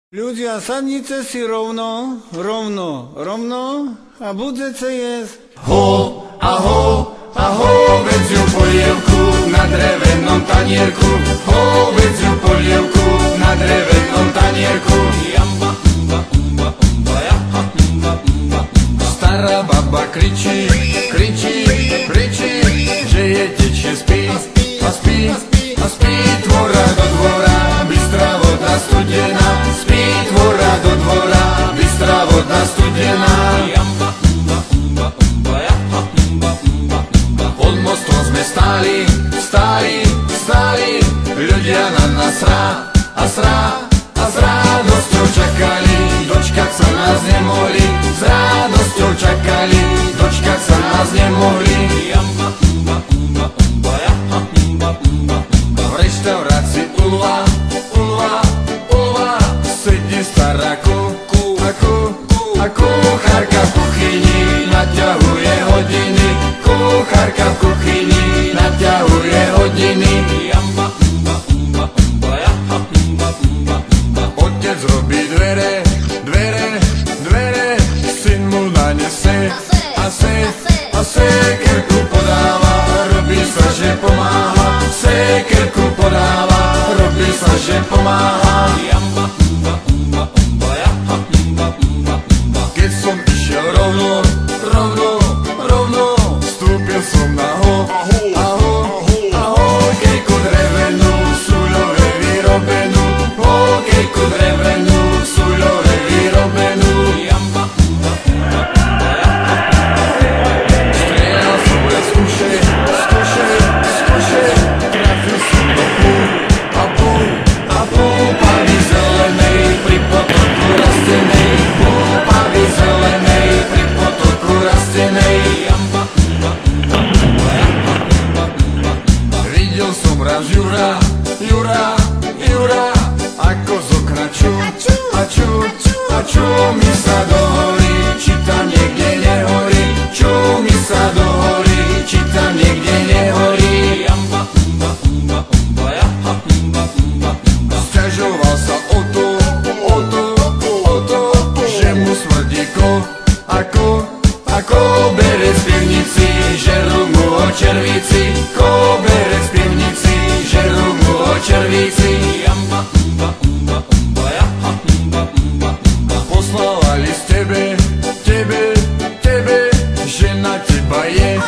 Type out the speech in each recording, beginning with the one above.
Ľudia, sadnite si rovno a budete jesť. Ho, aho, vedziu polievku na drevenom tanierku. Ho, vedziu polievku na drevenom tanierku. Jamba, stará baba kričí, že je tečie spí. Tvora do dvora, bystrá voda studená. Spí tvora do dvora, bystrá voda studená. Pod mostom sme stáli, ľudia na nás s radosťou čakali, dočkať sa nás nemohli. S radosťou čakali, dočkať sa nás nemohli. V reštaurácii Ulva sedí stará a kuchárka v kuchyni naťahuje hodiny. Kuchárka v kuchyni naťahuje hodiny. Otec robí dvere, syn mu nanese a sekerku podáva, robí sa, že pomáha. Sekerku podáva, robí sa, že pomáha. Keď som išiel rovno, vstúpil som na hokejku drevenú, súľové vyrobenú. Hokejku drevenú, súľové vyrobenú. Strieľal som len z kuše, trafil som do púpavy zelenej, pri potoku rastenej. Púpavy zelenej, pri potoku rastenej. Videl som raz Jura, ako z okna čú mi sa do hory, či tam niekde nehorí. Čú mi sa do hory, či tam niekde nehorí. Sťažoval sa o to, že mu smrdí ako berec v pivnici, žerú mu ho červíci. Berec v pivnici, žerú mu ho červíci. Poslávali z tebe, že na teba je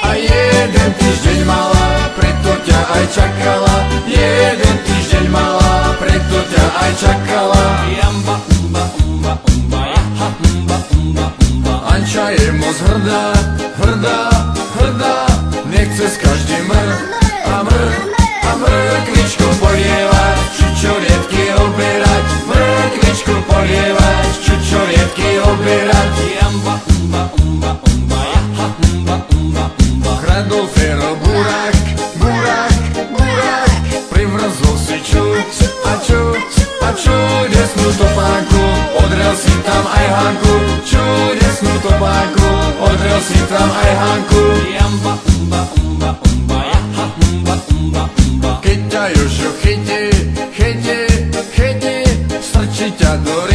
a jeden týždeň mala, preto ťa aj čakala. Jeden týždeň mala, preto ťa aj čakala. Anča je moc hrdá, nechce s každým mrkvičku polievať, čučoriedky oberať. Mrkvičku polievať, čučoriedky oberať. Kradol Fero burák, privrzol si ču, desnú topánku, odrel si tam aj Hanku. Desnú topánku, odrel si tam aj Hanku. Keď ťa Jožo chytí, strčí ťa do